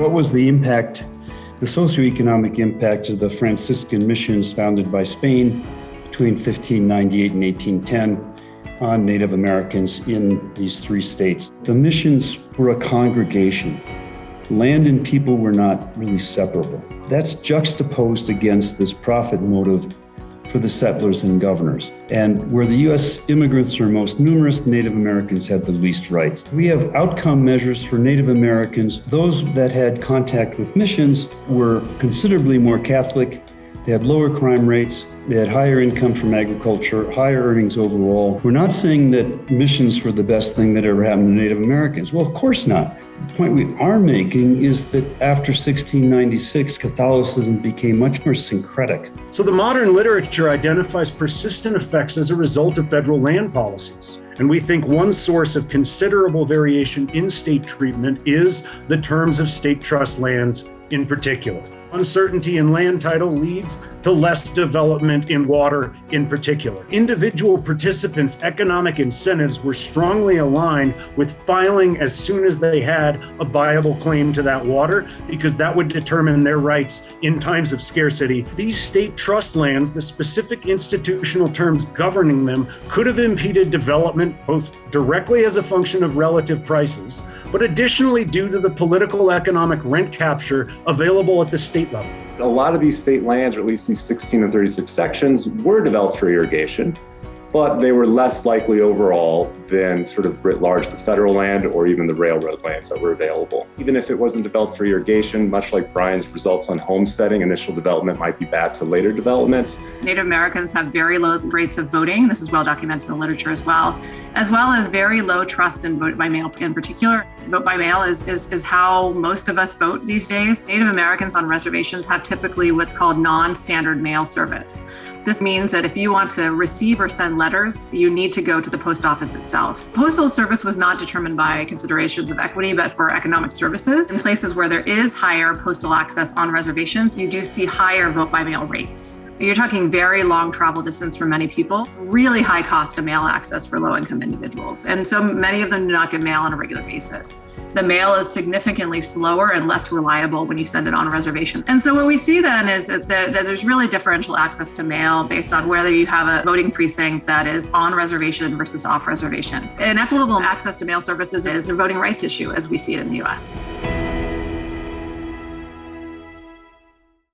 What was the impact, the socioeconomic impact of the Franciscan missions founded by Spain between 1598 and 1810 on Native Americans in these three states? The missions were a congregation. Land and people were not really separable. That's juxtaposed against this profit motive for the settlers and governors. And where the U.S. immigrants are most numerous, Native Americans had the least rights. We have outcome measures for Native Americans. Those that had contact with missions were considerably more Catholic. They had lower crime rates. They had higher income from agriculture, higher earnings overall. We're not saying that missions were the best thing that ever happened to Native Americans. Well, of course not. The point we are making is that after 1696, Catholicism became much more syncretic. So the modern literature identifies persistent effects as a result of federal land policies. And we think one source of considerable variation in state treatment is the terms of state trust lands in particular. Uncertainty in land title leads to less development in water in particular. Individual participants' economic incentives were strongly aligned with filing as soon as they had a viable claim to that water, because that would determine their rights in times of scarcity. These state trust lands, the specific institutional terms governing them, could have impeded development both directly as a function of relative prices, but additionally due to the political economic rent capture available at the state level. A lot of these state lands, or at least these 16 and 36 sections, were developed for irrigation, but they were less likely overall than sort of writ large the federal land or even the railroad lands that were available. Even if it wasn't developed for irrigation, much like Brian's results on homesteading, initial development might be bad for later developments. Native Americans have very low rates of voting. This is well documented in the literature as well as very low trust in vote by mail in particular. Vote by mail is how most of us vote these days. Native Americans on reservations have typically what's called non-standard mail service. This means that if you want to receive or send letters, you need to go to the post office itself. Postal service was not determined by considerations of equity, but for economic services. In places where there is higher postal access on reservations, you do see higher vote by mail rates. You're talking very long travel distance for many people, really high cost of mail access for low-income individuals. And so many of them do not get mail on a regular basis. The mail is significantly slower and less reliable when you send it on a reservation. And so what we see then is that there's really differential access to mail based on whether you have a voting precinct that is on reservation versus off reservation. Inequitable access to mail services is a voting rights issue as we see it in the US.